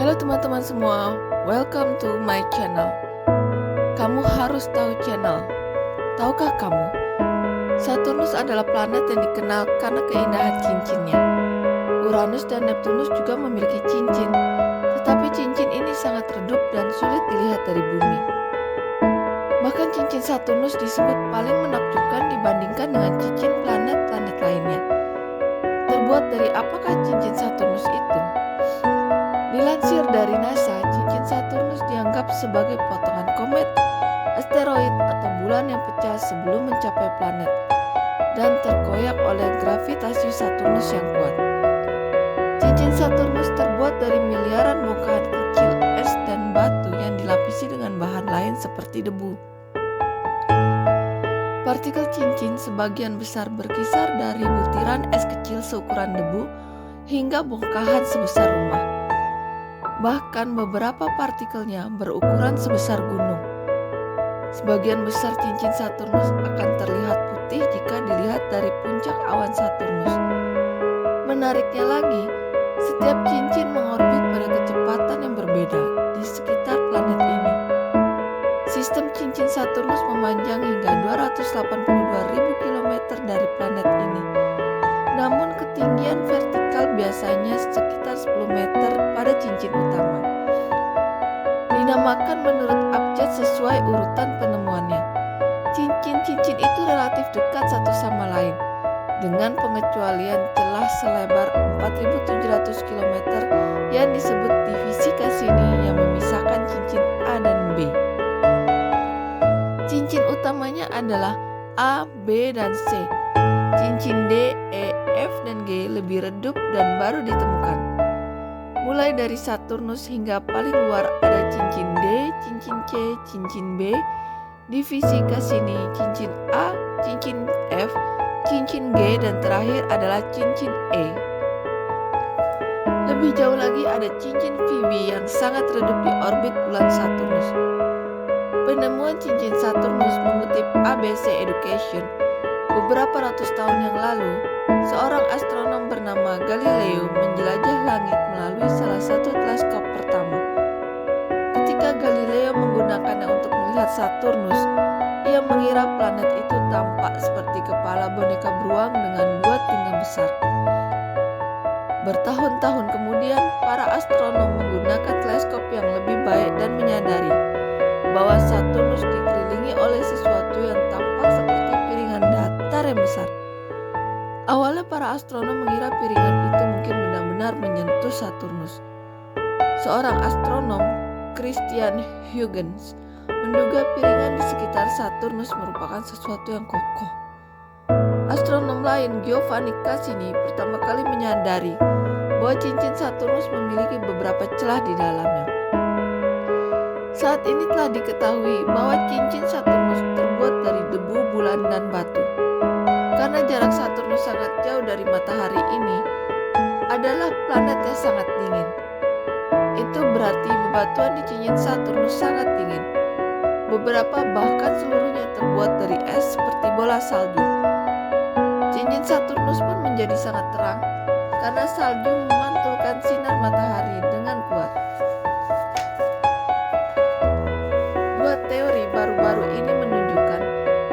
Halo teman-teman semua, welcome to my channel. Kamu harus tahu channel. Tahukah kamu, Saturnus adalah planet yang dikenal karena keindahan cincinnya. Uranus dan Neptunus juga memiliki cincin, tetapi cincin ini sangat redup dan sulit dilihat dari bumi. Bahkan cincin Saturnus disebut paling menakjubkan dibandingkan dengan cincin planet-planet lainnya. Terbuat dari apakah cincin Saturnus itu? Dilansir dari NASA, cincin Saturnus dianggap sebagai potongan komet, asteroid, atau bulan yang pecah sebelum mencapai planet dan terkoyak oleh gravitasi Saturnus yang kuat. Cincin Saturnus terbuat dari miliaran bongkahan kecil es dan batu yang dilapisi dengan bahan lain seperti debu. Partikel cincin sebagian besar berkisar dari butiran es kecil seukuran debu hingga bongkahan sebesar rumah. Bahkan beberapa partikelnya berukuran sebesar gunung. Sebagian besar cincin Saturnus akan terlihat putih jika dilihat dari puncak awan Saturnus. Menariknya lagi, setiap cincin mengorbit pada kecepatan yang berbeda di sekitar planet ini. Sistem cincin Saturnus memanjang hingga 282.000 km dari planet ini. Namun ketinggian vertikal biasanya sekitar 10 meter pada cincin utama. Dinamakan menurut abjad sesuai urutan penemuannya. Cincin-cincin itu relatif dekat satu sama lain, dengan pengecualian celah selebar 4.700 km yang disebut divisi Cassini yang memisahkan cincin A dan B. Cincin utamanya adalah A, B, dan C. Cincin D, E, F, dan G lebih redup dan baru ditemukan. Mulai dari Saturnus hingga paling luar ada cincin D, cincin C, cincin B, divisi Cassini, cincin A, cincin F, cincin G, dan terakhir adalah cincin E. Lebih jauh lagi ada cincin Phoebe yang sangat redup di orbit bulan Saturnus. Penemuan cincin Saturnus mengutip ABC Education. Beberapa ratus tahun yang lalu, seorang astronom bernama Galileo menjelajah langit melalui salah satu teleskop pertama. Ketika Galileo menggunakannya untuk melihat Saturnus, ia mengira planet itu tampak seperti kepala boneka beruang dengan dua telinga besar. Bertahun-tahun kemudian, para astronom menggunakan teleskop yang lebih baik dan menyadari bahwa Saturnus dikelilingi oleh sesuatu yang tampak seperti piringan datar yang besar. Awalnya para astronom mengira piringan itu mungkin benar-benar menyentuh Saturnus. Seorang astronom, Christian Huygens, menduga piringan di sekitar Saturnus merupakan sesuatu yang kokoh. Astronom lain, Giovanni Cassini, pertama kali menyadari bahwa cincin Saturnus memiliki beberapa celah di dalamnya. Saat ini telah diketahui bahwa cincin Saturnus terbuat dari debu, bulan, dan batu. Karena jarak Saturnus sangat jauh dari matahari ini, adalah planet yang sangat dingin. Itu berarti bebatuan di cincin Saturnus sangat dingin. Beberapa bahkan seluruhnya terbuat dari es seperti bola salju. Cincin Saturnus pun menjadi sangat terang karena salju memantulkan sinar matahari dengan kuat. Dua teori baru-baru ini menunjukkan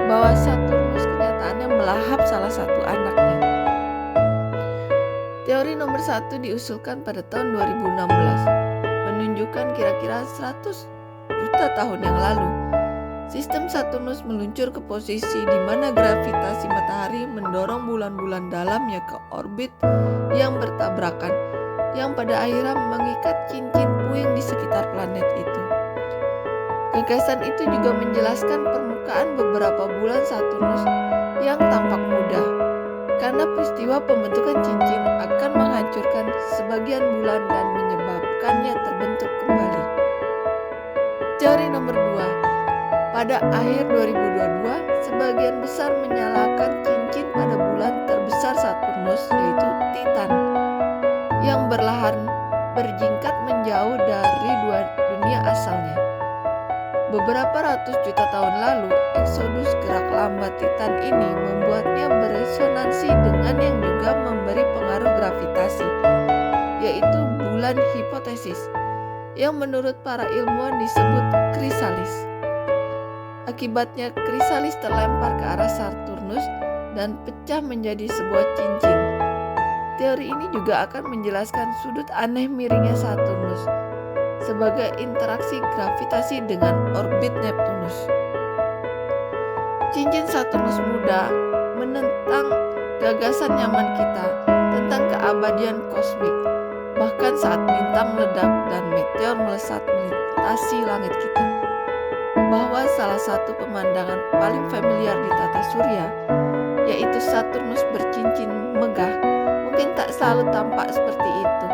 bahwa Saturnus kenyataannya melahap salah satu anaknya. Teori nomor 1 diusulkan pada tahun 2016, menunjukkan kira-kira 100 juta tahun yang lalu, sistem Saturnus meluncur ke posisi di mana gravitasi matahari mendorong bulan-bulan dalamnya ke orbit yang bertabrakan, yang pada akhirnya mengikat cincin puing di sekitar planet itu. Gagasan itu juga menjelaskan permukaan beberapa bulan Saturnus yang tampak mudah, karena peristiwa pembentukan cincin akan menghancurkan sebagian bulan dan menyebabkannya terbentuk kembali. Teori nomor 2, pada akhir 2022, sebagian besar menyalakan cincin pada bulan terbesar Saturnus, yaitu Titan, yang berlahan berjingkat menjauh dari dunia asalnya. Beberapa ratus juta tahun lalu, eksodus gerak lambat Titan ini membuatnya beresonansi dengan yang juga memberi pengaruh gravitasi, yaitu bulan hipotesis. yang menurut para ilmuwan disebut krisalis. Akibatnya krisalis terlempar ke arah Saturnus dan pecah menjadi sebuah cincin. Teori ini juga akan menjelaskan sudut aneh miringnya Saturnus sebagai interaksi gravitasi dengan orbit Neptunus. Cincin Saturnus muda menentang gagasan nyaman kita tentang keabadian kosmik, bahkan saat bintang meledak dan meteor melesat melintasi langit kita. Bahwa salah satu pemandangan paling familiar di tata surya, yaitu Saturnus bercincin megah, mungkin tak selalu tampak seperti itu.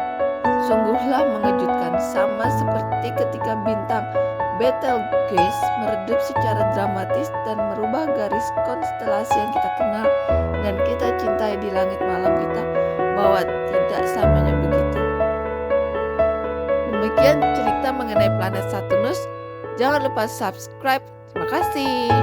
Sungguhlah mengejutkan, sama seperti ketika bintang Betelgeuse meredup secara dramatis dan merubah garis konstelasi yang kita kenal dan kita cintai di langit malam kita, bahwa tidak selamanya begitu. Demikian cerita mengenai planet Saturnus. Jangan lupa subscribe. Terima kasih.